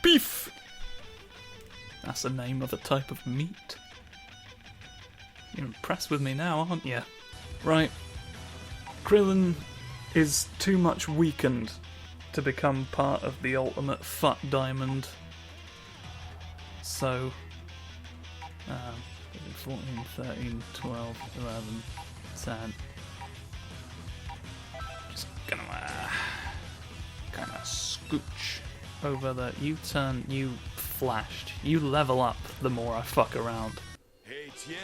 Beef! That's the name of a type of meat. You're impressed with me now, aren't you? Right. Krillin is too much weakened to become part of the ultimate fuck diamond. So, 14, 13, 12, 11, 10. Just gonna kind of scooch over the... You flashed. You level up the more I fuck around. Hey, Tien.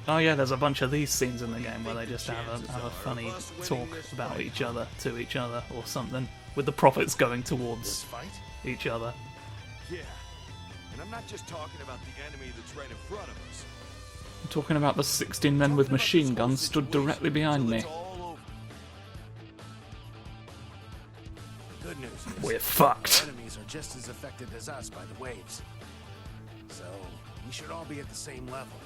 Oh yeah, there's a bunch of these scenes in the game where they just have a funny talk about each other, to each other, or something, with the profits going towards each other. Yeah, and I'm not just talking about the enemy that's right in front of us. I'm talking about the 16 men with machine guns stood directly behind me. Good news is We're fucked. enemies are just as affected as us by the waves. So, we should all be at the same level.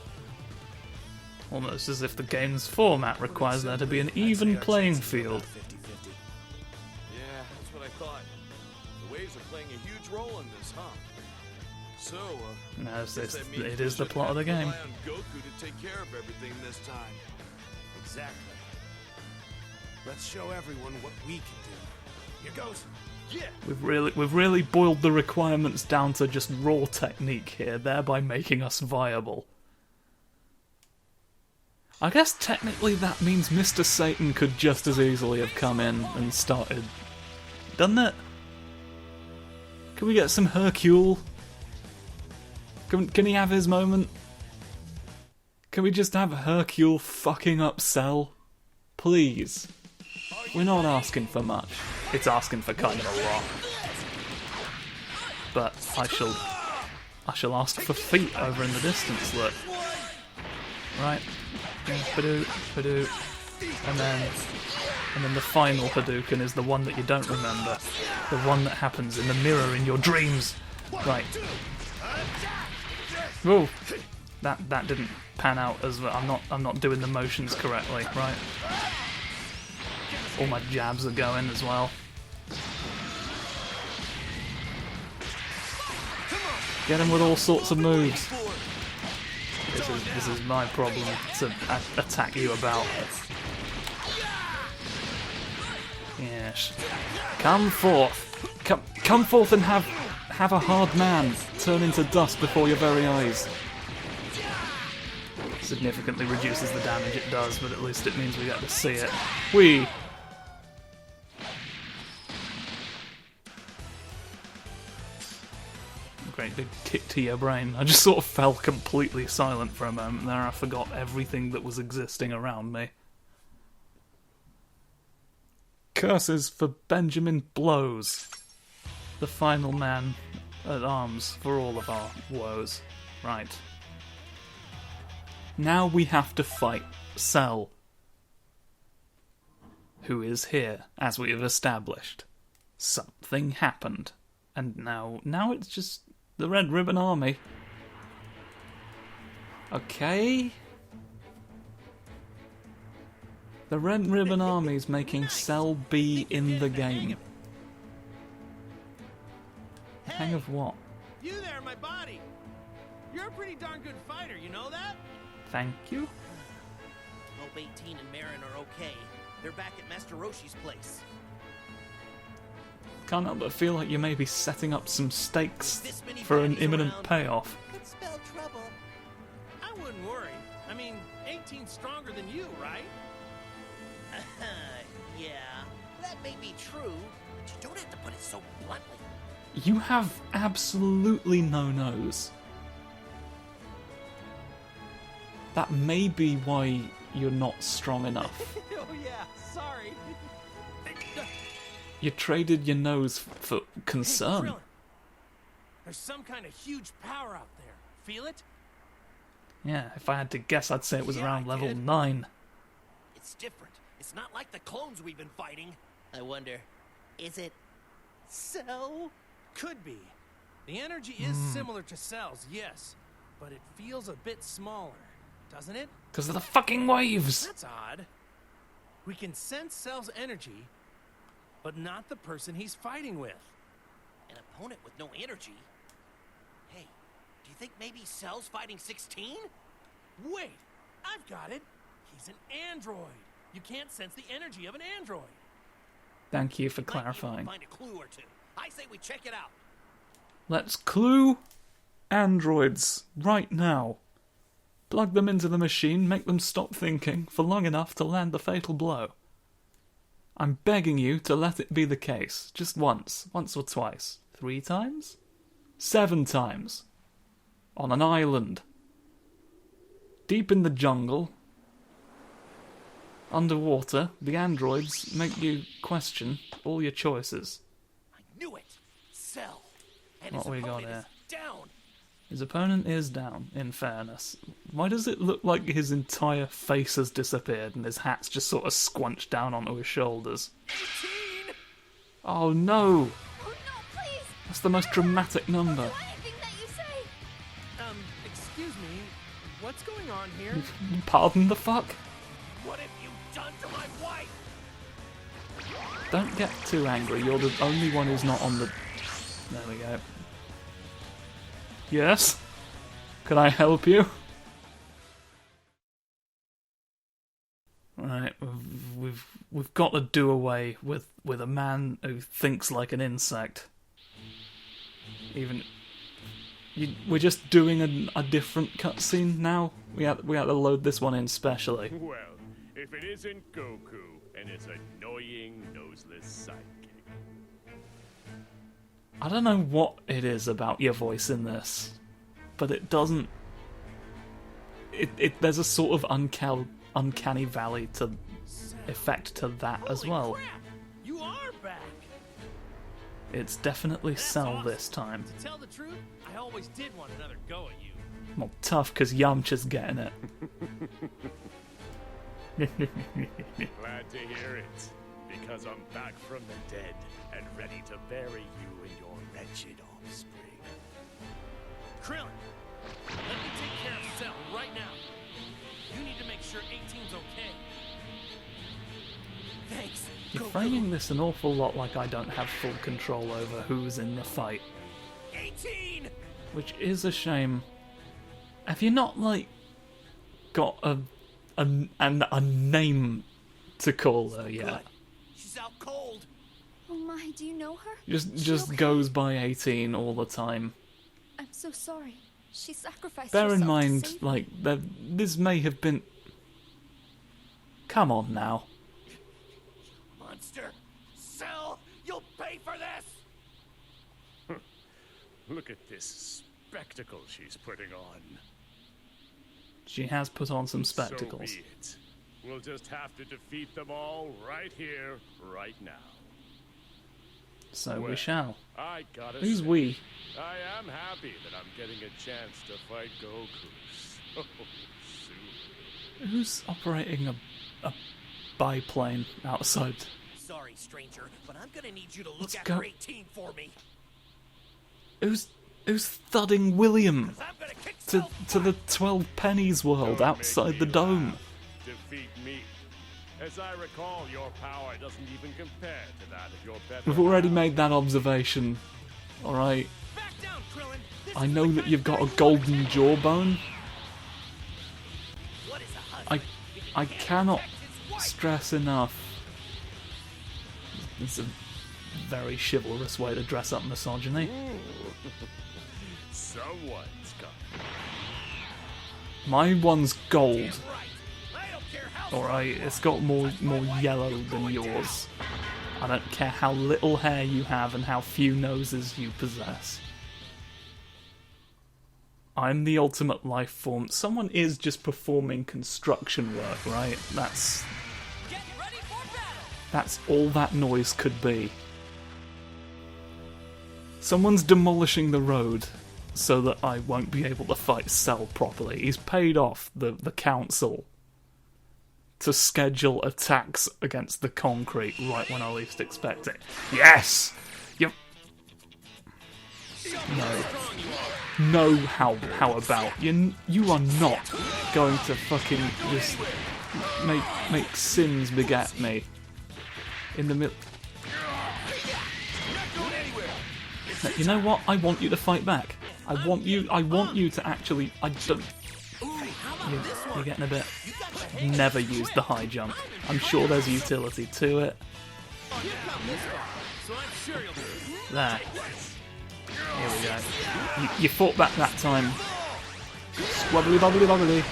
Almost as if the game's format requires there to be an even playing field. 50-50. Yeah, that's what I thought. The waves are playing a huge role in this, huh? So, No, it we is the should plot of the have to game. rely on Goku to take care of everything this time. Exactly. Let's show everyone what we can do. Here goes. Yeah. We've really boiled the requirements down to just raw technique here, thereby making us viable. I guess technically that means Mr. Satan could just as easily have come in and started, doesn't it? Can we get some Hercule? Can he have his moment? Can we just have Hercule fucking up Cell? Please. We're not asking for much. It's asking for kind of a lot. But I shall ask for feet over in the distance, look. Right. Hadouken, Hadouken, and then the final Hadouken is the one that you don't remember, the one that happens in the mirror in your dreams. Right. Whoa, that didn't pan out as well. I'm not doing the motions correctly. Right. All my jabs are going as well. Get him with all sorts of moves. This is my problem to attack you about. Yes. Come forth. Come forth and have a hard man turn into dust before your very eyes. Significantly reduces the damage it does, but at least it means we get to see it. Whee! Great big kick to your brain. I just sort of fell completely silent for a moment there. I forgot everything that was existing around me. Curses for Benjamin Blows, the final man at arms for all of our woes. Right. Now we have to fight Cell, who is here, as we have established. Something happened, and now it's just the Red Ribbon Army. Okay. The Red Ribbon Army's making Cell be in the game. Hang of what? You there, my body. You're a pretty darn good fighter, you know that? Thank you. Hope 18 and Marin are okay. They're back at Master Roshi's place. Can't help but feel like you may be setting up some stakes for an imminent payoff. Could spell trouble. I wouldn't worry. I mean, 18's stronger than you, right? Yeah, that may be true, but you don't have to put it so bluntly. You have absolutely no nose. That may be why you're not strong enough. Oh yeah, sorry. You traded your nose for concern. Hey, Krillin, there's some kind of huge power out there. Feel it? Yeah, if I had to guess, I'd say it was Yeah, around I level did. 9. It's different. It's not like the clones we've been fighting. I wonder, is it so? Could be. The energy is similar to Cell's, yes, but it feels a bit smaller, doesn't it? Because of the fucking waves! That's odd. We can sense Cell's energy, but not the person he's fighting with. opponent with no energy. Hey, do you think maybe Cell's fighting 16? Wait, I've got it. He's an android. You can't sense the energy of an android. Thank you for Might even clarifying. find a clue or two. I say we check it out. Let's clue androids right now. Plug them into the machine, make them stop thinking for long enough to land the fatal blow. I'm begging you to let it be the case. Just once or twice. 3 times? 7 times. On an island. Deep in the jungle. Underwater, the androids make you question all your choices. I knew it. Cell. And What his we got opponent here? is down. His opponent is down, in fairness. Why does it look like his entire face has disappeared and his hat's just sort of squunched down onto his shoulders? 18. Oh no! Oh no, please! That's the most dramatic number. Do anything that you say! Excuse me. What's going on here? Pardon the fuck? What have you done to my wife? Don't get too angry, you're the only one who's not on the... There we go. Yes? Can I help you? Right, we've got to do away with a man who thinks like an insect. We're just doing a different cutscene now. We had to load this one in specially. Well, if it isn't Goku and his annoying noseless sidekick. I don't know what it is about your voice in this, but it doesn't. There's a sort of uncanny valley to effect to that as Holy well. crap! You are back. It's definitely That's Cell awesome. this time. To tell the truth, I always did want another go at you. Well, tough because Yamcha's getting it. Glad to hear it, because I'm back from the dead and ready to bury you and your wretched offspring. Krillin, let me take care of Cell right now. You need to make sure 18's okay. Thanks. You're Goku. framing this an awful lot like I don't have full control over who's in the fight, 18. which is a shame. Have you not got a name to call her yet? Good. She's out cold. Oh my, do you know her? Just okay? goes by 18 all the time. I'm so sorry. She sacrificed Bear herself in mind, to save me. this may have been... Come on now. Monster. Cell, you'll pay for this. Look at this spectacle she's putting on. She has put on some So spectacles. be it. We'll just have to defeat them all right here, right now. So we Well, shall. I gotta Who's say, we? I am happy that I'm getting a chance to fight Goku so soon. Who's operating a biplane outside? Sorry, stranger, but I'm gonna need you to look Let's after go. 18 for me. Who's thudding William 'Cause I'm gonna kick to Cell the butt. 12 pennies world Don't outside make the me dome? laugh. Defeat me. As I recall, your power doesn't even compare to that of your better We've already half. made that observation. Alright. Back down, Krillin. This I is know the that kind you've of got guy a you golden want. jawbone. What is a husband? I cannot stress enough. It's a very chivalrous way to dress up misogyny. Someone's got My one's gold. Right. I don't care how Alright, it's got more yellow than yours. I don't care how little hair you have and how few noses you possess. I'm the ultimate life form. Someone is just performing construction work, right? That's Get ready for battle. That's all that noise could be. Someone's demolishing the road so that I won't be able to fight Cell properly. He's paid off the council to schedule attacks against the concrete right when I least expect it. Yes! You... No. No, how about? You are not going to fucking just make sins beget me in the middle. You know what? I want you to fight back. I want you to actually... I don't... You're getting a bit... Never used the high jump. I'm sure there's utility to it. There. Here we go. You fought back that time. Squabbly bobbly bobbly.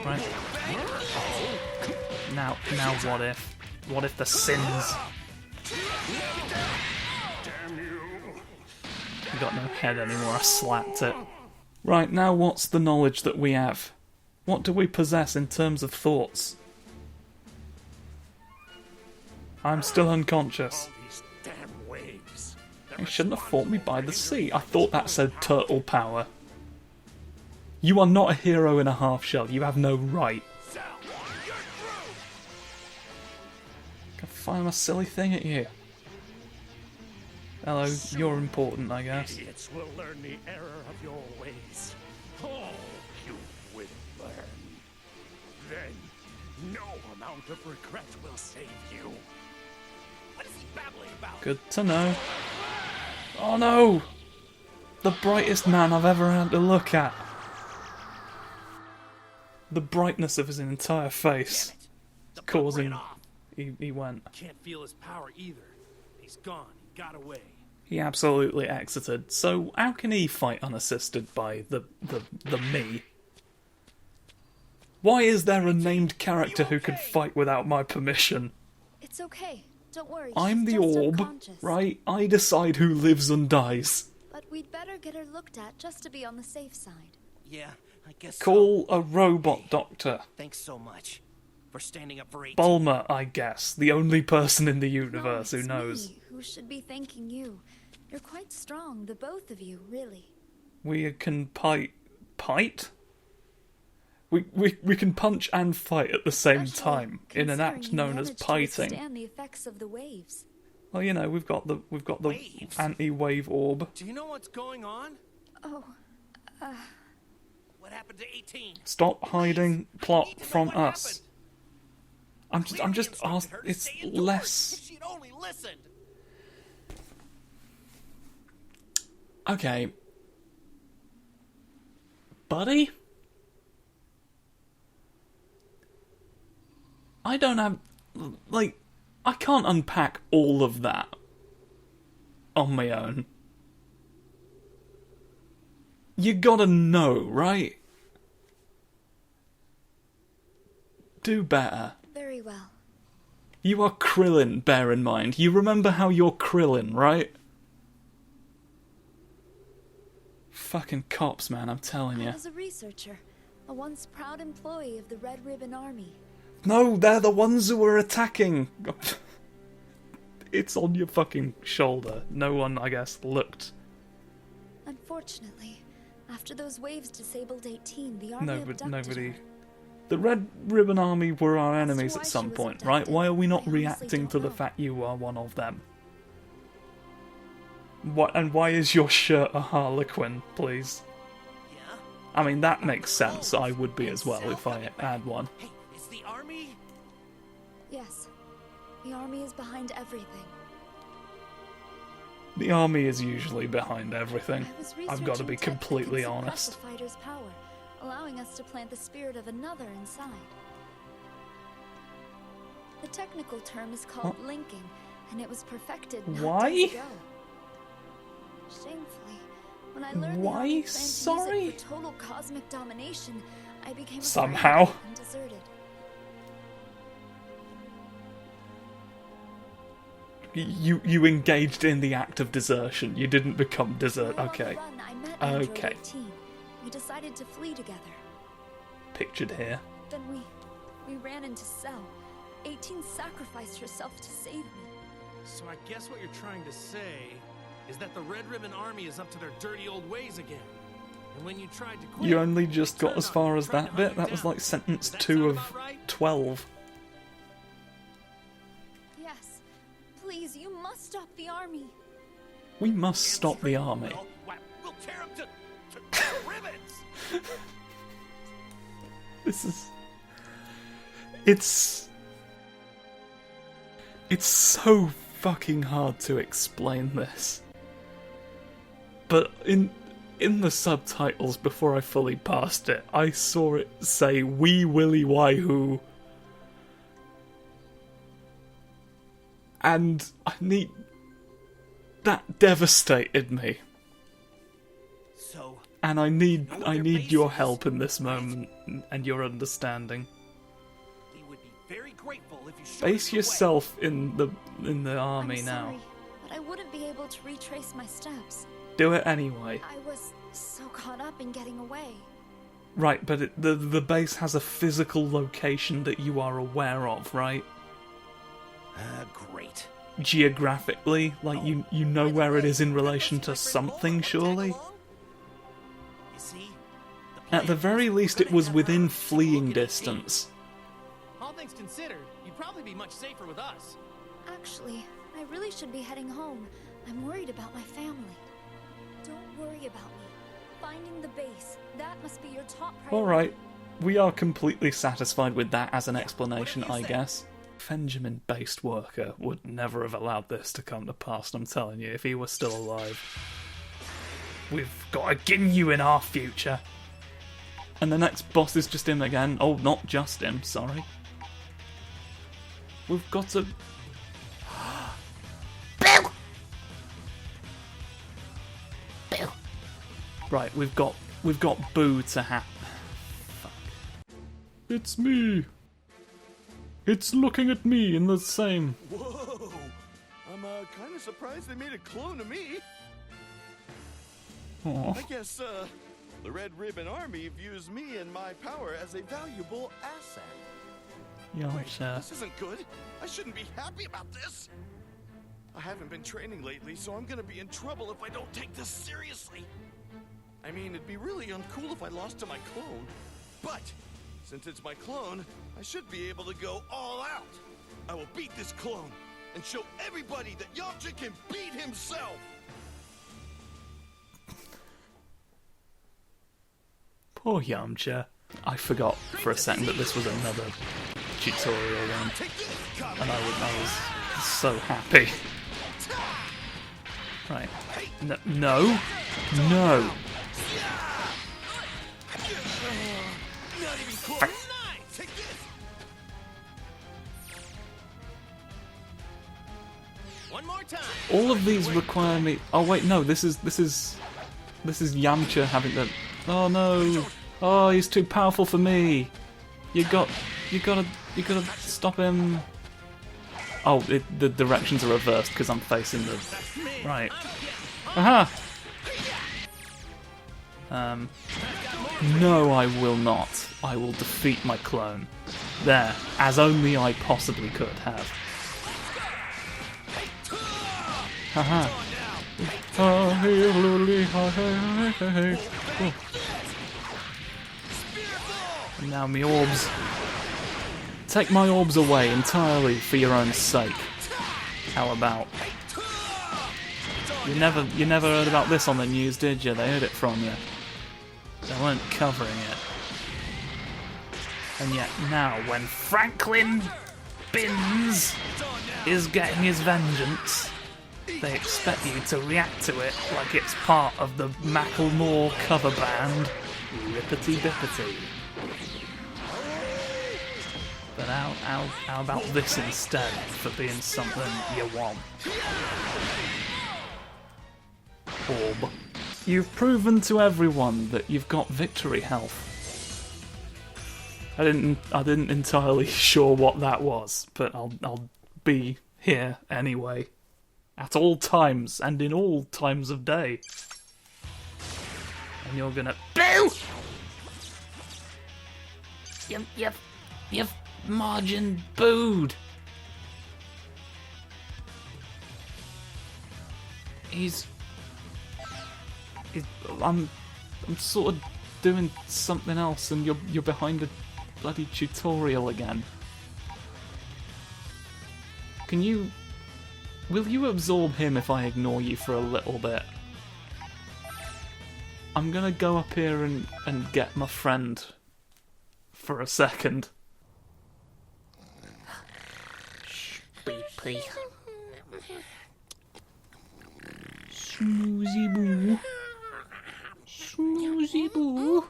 Right. Now what if? What if the sins? I got no head anymore, I slapped it. Right, now what's the knowledge that we have? What do we possess in terms of thoughts? I'm still unconscious. You shouldn't have fought me by the sea. I thought that said turtle power. You are not a hero in a half shell. You have no right. Can fire my silly thing at you. Hello, you're important, I guess. Idiots will learn the error of your ways. Oh, you will learn. Then, no amount of regret will save you. What is he babbling about? Good to know. Oh no! The brightest man I've ever had to look at. The brightness of his entire face. Causing... He went. Can't feel his power either. He's gone. He got away. He absolutely exited. So how can he fight unassisted by the me? Why is there a named character who could fight without my permission? It's okay. Don't worry. I'm she's the just orb, unconscious. right? I decide who lives and dies. But we'd better get her looked at just to be on the safe side. Yeah, I guess Call so. a robot doctor. Thanks so much for standing up for 18. Bulma, I guess. The only person in the universe No, who it's knows. me who should be thanking you. You're quite strong, the both of you, really. We can Pite? We can punch and fight at the same Especially time in an considering act you known as managed to piting. withstand the effects of the waves. Well, you know, we've got the Waves? anti-wave orb. Do you know what's going on? Oh, What happened to 18? Stop hiding plot Need to know from what us. I'm Clearly just instructed asked. her to It's stay indoors. less. If she'd only listened. Okay, buddy. I don't have, like, I can't unpack all of that on my own. You gotta know, right? Do better. very well. You are Krillin, bear in mind. You remember how you're Krillin, right? Fucking cops, man, I'm telling you. I was a researcher, a once proud employee of the Red Ribbon Army. No, they're the ones who were attacking. It's on your fucking shoulder. No one, I guess, looked. Unfortunately, after those waves disabled 18, the army abducted Nobody. her. The Red Ribbon Army were our As to enemies why at she some was point, right? abducted, Why are we not I honestly reacting don't to the know. fact you are one of them? What, and why is your shirt a harlequin, please? Yeah? I mean, that makes sense. I would be as well if I had one. Hey, it's the army? Yes, the army is behind everything. The army is usually behind everything. I was I've got to researching be tech that completely can suppress honest. the fighter's power, allowing us to plant the spirit of another inside. The technical term is called linking, and it was perfected not Why? days ago. Shamefully, when I learned the Why? army planned to Sorry? use it for total cosmic domination, I became afraid Somehow. and deserted. You engaged in the act of desertion. You didn't become desert. While on the Okay. run, I met Android Okay. 18. We decided to flee together. Pictured here. Then we ran into Cell. 18 sacrificed herself to save me. So I guess what you're trying to say is that the Red Ribbon Army is up to their dirty old ways again. And when you tried to quit, You only just got turned as on far you, as tried that to bit. hunt you That was down. like sentence Does that 2 sound of about right? 12. Yes. Please, you must stop the army. We must stop the army. We'll tear them to ribbons! This is... It's so fucking hard to explain this. But in the subtitles, before I fully passed it, I saw it say "Wee Willy Whyhoo," and that devastated me. So, And I need your help in this moment and your understanding. we would be very grateful if you showed us Base the way. yourself in the army I'm now. sorry, but I wouldn't be able to retrace my steps. Do it anyway. I was so caught up in getting away. Right, but the base has a physical location that you are aware of, right? Great. Geographically, like you know By the where it way, is in remember relation to those Dragon Ball something, that tag surely? along? You see, At the plan very was least, we're it gonna was have within her fleeing look at 18. distance. All things considered, you'd probably be much safer with us. Actually, I really should be heading home. I'm worried about my family. Don't worry about me. Finding the base, that must be your top priority. Alright, we are completely satisfied with that as an explanation, whatever I you say. guess. Benjamin-based worker would never have allowed this to come to pass, I'm telling you, if he were still alive. We've got to get you in our future. And the next boss is just him again. Oh, not just him, sorry. We've got to... Right, we've got Boo to Fuck. It's me. It's looking at me in the same. Whoa! I'm kind of surprised they made a clone of me. Aw. I guess the Red Ribbon Army views me and my power as a valuable asset. Yamcha. This isn't good. I shouldn't be happy about this. I haven't been training lately, so I'm gonna be in trouble if I don't take this seriously. I mean, it'd be really uncool if I lost to my clone. But since it's my clone, I should be able to go all out. I will beat this clone and show everybody that Yamcha can beat himself. Poor Yamcha. I forgot for a second that this was another tutorial one, Take this, and I was so happy. Right. No. Not even close. Nice. Take this. One more time. All of these require me... Oh wait, no, this is Yamcha having the... Oh no! Oh, he's too powerful for me! You gotta stop him... Oh, the directions are reversed because I'm facing the... Right. Aha! No, I will not. I will defeat my clone. There, as only I possibly could have. Haha. And now me orbs. Take my orbs away entirely for your own sake. How about? You never heard about this on the news, did you? They heard it from you. They weren't covering it. And yet now, when Franklin Binns is getting his vengeance, they expect you to react to it like it's part of the Macklemore cover band, Rippity Bippity. But how about this instead, for being something you want? Orb. You've proven to everyone that you've got victory health. I didn't entirely sure what that was, but I'll be here anyway. At all times, and in all times of day. And you're gonna... Boo! You've margin booed. I'm sort of doing something else, and you're behind a bloody tutorial again. Will you absorb him if I ignore you for a little bit? I'm gonna go up here and get my friend for a second. BP. Snoozy boo. Snoozy boo.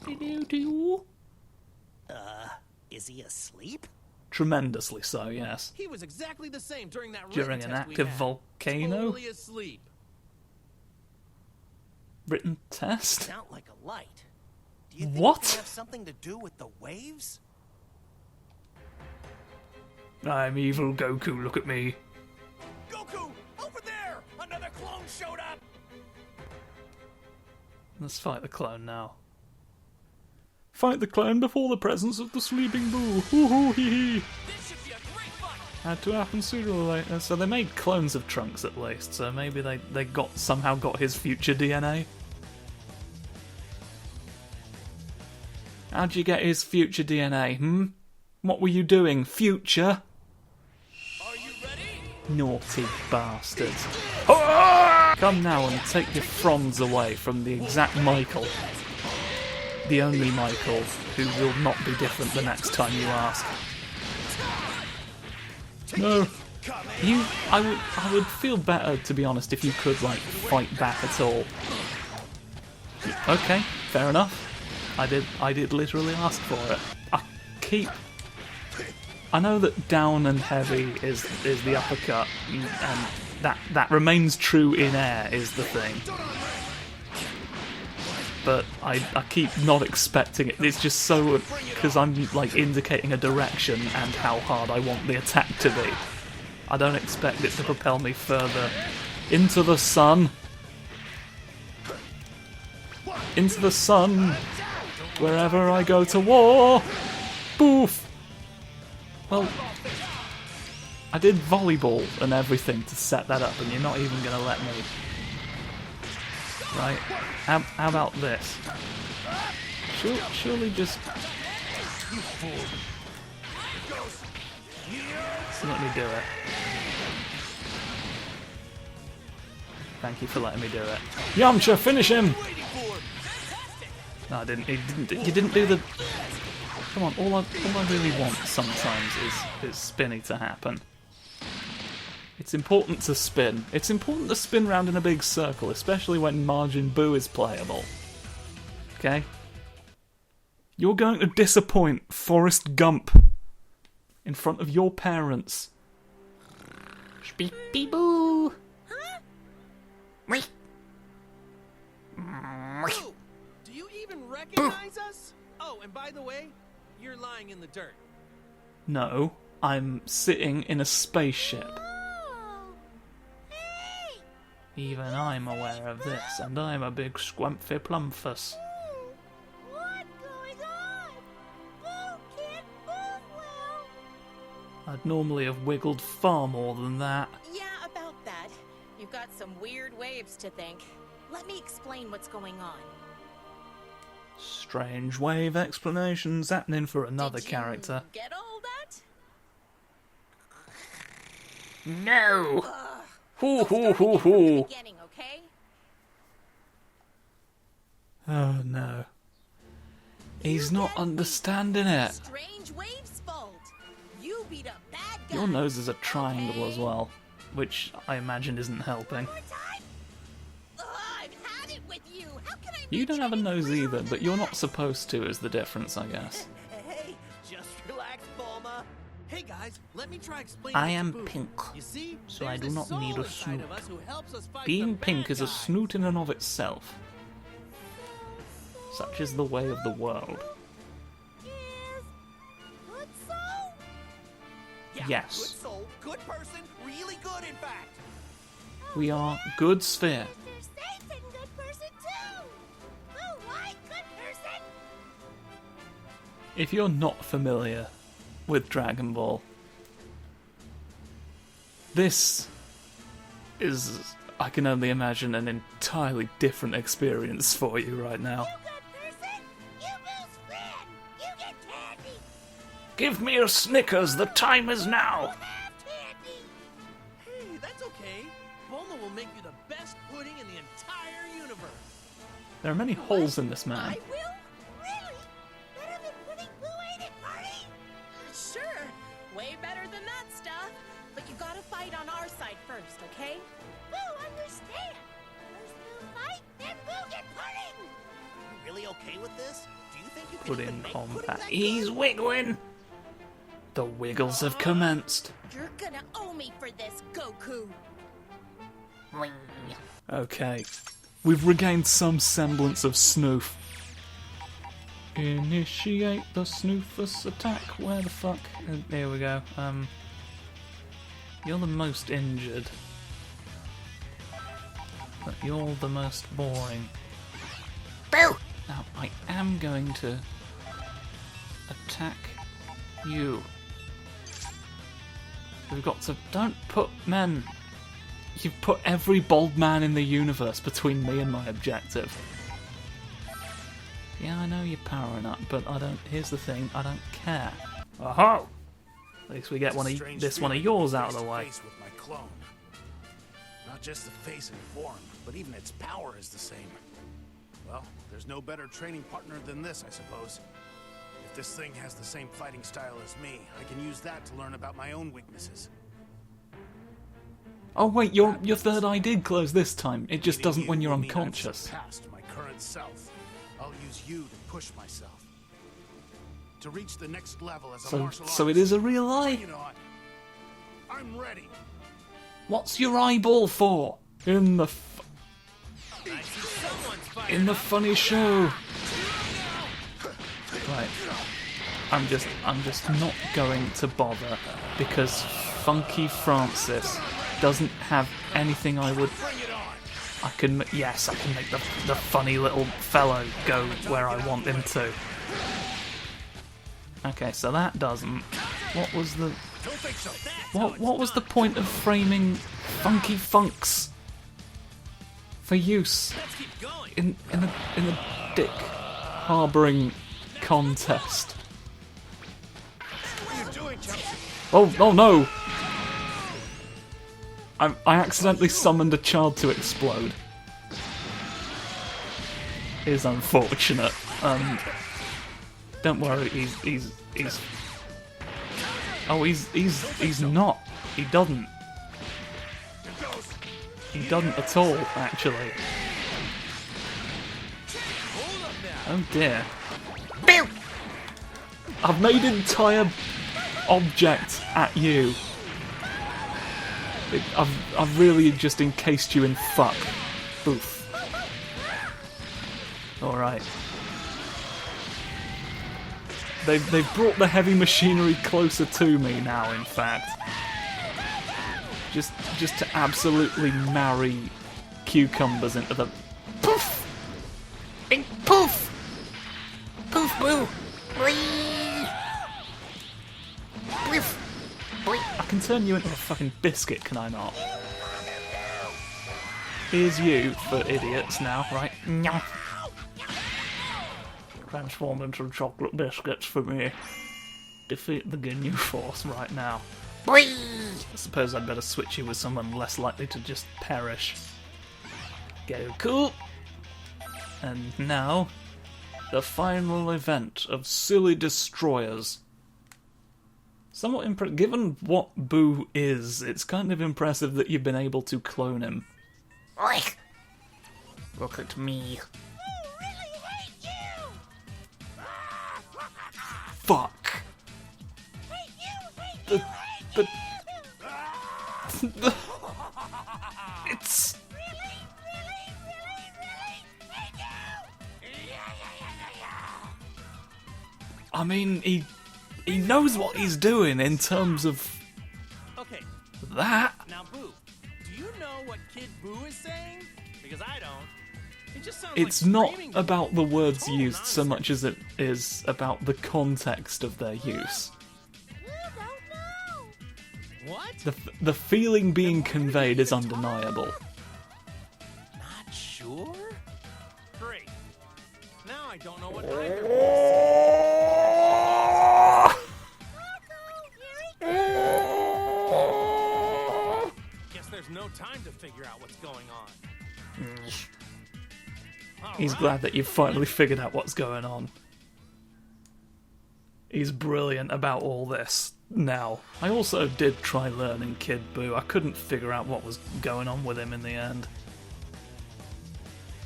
Hello to you. Is he asleep? Tremendously so, yes. He was exactly the same during that During written an test we active had. volcano? Totally asleep. Written test? It's out like a light. Do you think What? it could have something to do with the waves? I'm evil Goku, look at me. Goku! Over there! Another clone showed up! Let's fight the clone now. Fight the clone before the presence of the sleeping boo. Hoo hoo hee hee. This should be a great fight! Had to happen sooner or later. So they made clones of Trunks at least, so maybe they somehow got his future DNA. How'd you get his future DNA, What were you doing, future? Are you ready? Naughty bastards. Come now and take your fronds away from the exact Michael. The only Michael who will not be different the next time you ask. No. I would feel better, to be honest, if you could, like, fight back at all. Okay, fair enough. I did literally ask for it. I know that down and heavy is the uppercut, and that remains true in air is the thing. But I keep not expecting it. It's just so, because I'm like indicating a direction and how hard I want the attack to be. I don't expect it to propel me further into the sun. Into the sun. Wherever I go to war. Boof. Well, I did volleyball and everything to set that up, and you're not even going to let me. Right? How about this? Surely just... Let me do it. Thank you for letting me do it. Yamcha, finish him! No, I didn't. You didn't do the... Come on, all I really want sometimes is spinny to happen. It's important to spin. It's important to spin round in a big circle, especially when Majin Buu is playable. Okay? You're going to disappoint Forrest Gump in front of your parents. Speedy Boo! Boo! Do you even recognize us? Oh, and by the way, you're lying in the dirt. No, I'm sitting in a spaceship. Even I'm aware of this, and I'm a big squampy plumpus. What's going on? Boo can't move well. I'd normally have wiggled far more than that. Yeah, about that. You've got some weird waves to think. Let me explain what's going on. Strange wave explanations happening for another Did you character. get all that? No! Hoo I'll hoo start hoo again from the hoo! beginning, okay? Oh no. He's not understanding it. Strange waves fault. You beat a bad guy. Your nose is a triangle as well, which I imagine isn't helping. More time? I've had it with you. How can I You be don't have a treated nose rude? either, but you're not supposed to, is the difference, I guess. Hey, just relax, Bulma. Hey guys, let me try explaining. I it to am Boo. pink, You see, so I there's do this not need soul a inside of snoot. us who helps us fight Being the pink bad is a guys. snoot in and of itself. Such is the way of the world. Is good soul? Yeah, Yes. Good soul, good person, really good, in fact. We are good sphere. Mr. Satan, good person too. Oh, why good person? If you're not familiar with Dragon Ball, this is, I can only imagine, an entirely different experience for you right now. You good person? You Boo's friend. You get candy. Give me a Snickers, the time is now! You have candy. Hey, that's okay. Bulma will make you the best pudding in the entire universe. There are many holes in this man. I will? Really? Better than putting Boo in at party? Sure. Way better than that stuff. But you gotta fight on our side first, okay? Boo understands. okay with this? Do you think you Put can in even make combat. pudding that He's good? wiggling! The wiggles have commenced. You're gonna owe me for this, Goku. Okay. We've regained some semblance of snoof. Initiate the snoofus attack. Where the fuck? Here we go. You're the most injured. But you're the most boring. Now, I am going to attack you. We've got to... Don't put men... You've put every bald man in the universe between me and my objective. Yeah, I know you're powering up, but I don't... Here's the thing, I don't care. Aha! At least we get this one of yours out of the way. Face with my clone. Not just the face and form, but even its power is the same. Well, there's no better training partner than this, I suppose. If this thing has the same fighting style as me, I can use that to learn about my own weaknesses. Oh wait, your third eye did close this time. It just doesn't when you're Will mean I've unconscious. surpassed my current self. I'll use you to push myself. To reach the next level as a martial artist. So it is a real eye? You know, I'm ready. What's your eyeball for? In the funny show. Right. I'm just not going to bother because Funky Francis doesn't have anything I would... I can make the funny little fellow go where I want him to. Okay, so that doesn't. What was the... What was the point of framing Funky Funks for use in the dick harbouring contest? Oh no! I accidentally summoned a child to explode. Is unfortunate. Don't worry, he's not. He doesn't. He doesn't at all, actually. Oh dear. I've made entire objects at you. I've really just encased you in fuck. Oof. Alright. They've brought the heavy machinery closer to me now, in fact. Just to absolutely marry cucumbers into the... Poof! Poof! Poof boo! I can turn you into a fucking biscuit, can I not? Here's you for idiots now, right? Transform into chocolate biscuits for me. Defeat the GNU Force right now. I suppose I'd better switch you with someone less likely to just perish. Goku! And now, the final event of Silly Destroyers. Somewhat impressive. Given what Boo is, it's kind of impressive that you've been able to clone him. Look at me. Fuck. It's... I mean, he knows what he's doing in terms of Okay, that. now Boo, do you know what Kid Boo is saying? Because I don't. It just sounds It's like not screaming to about me. the words Total used so nonsense. much as it is about the context of their use. What? The feeling being conveyed is undeniable. Not sure? Great. Now I don't know what either of you Guess there's no time to figure out what's going on. He's Alright. glad that you've finally figured out what's going on. He's brilliant about all this now. I also did try learning Kid Boo. I couldn't figure out what was going on with him in the end.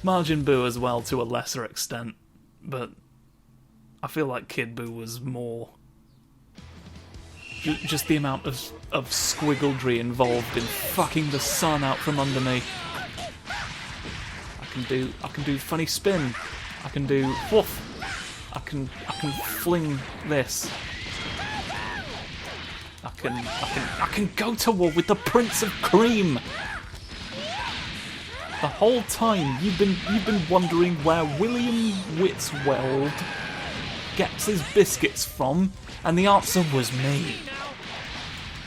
Majin Buu as well, to a lesser extent. but I feel like Kid Buu was more... Just the amount of squiggledry involved in fucking the sun out from under me. I can do funny spin. I can do woof. I can fling this. I can go to war with the Prince of Cream. The whole time you've been wondering where William Whitsweld gets his biscuits from, and the answer was me.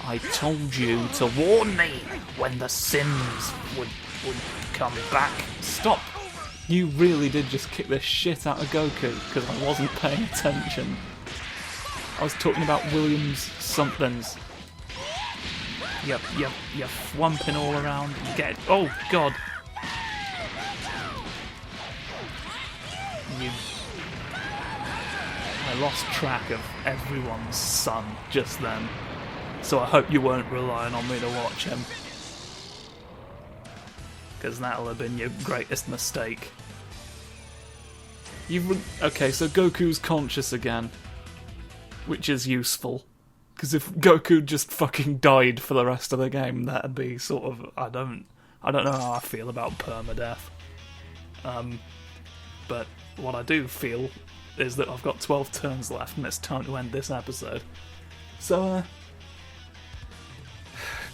I told you to warn me when the Sims would come back. Stop! You really did just kick the shit out of Goku because I wasn't paying attention. I was talking about William's somethings. You're thwumping all around. You get it. Oh God! I lost track of everyone's son just then, so I hope you weren't relying on me to watch him, because that'll have been your greatest mistake. Okay, so Goku's conscious again, which is useful, because if Goku just fucking died for the rest of the game, that'd be sort of... I don't know how I feel about permadeath. But what I do feel is that I've got 12 turns left and it's time to end this episode. So,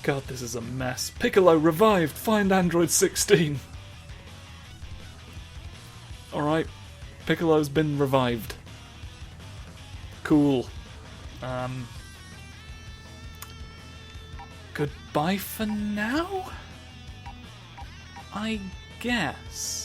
God, this is a mess. Piccolo revived! Find Android 16! Alright, Piccolo's been revived. Cool. Goodbye for now? I guess.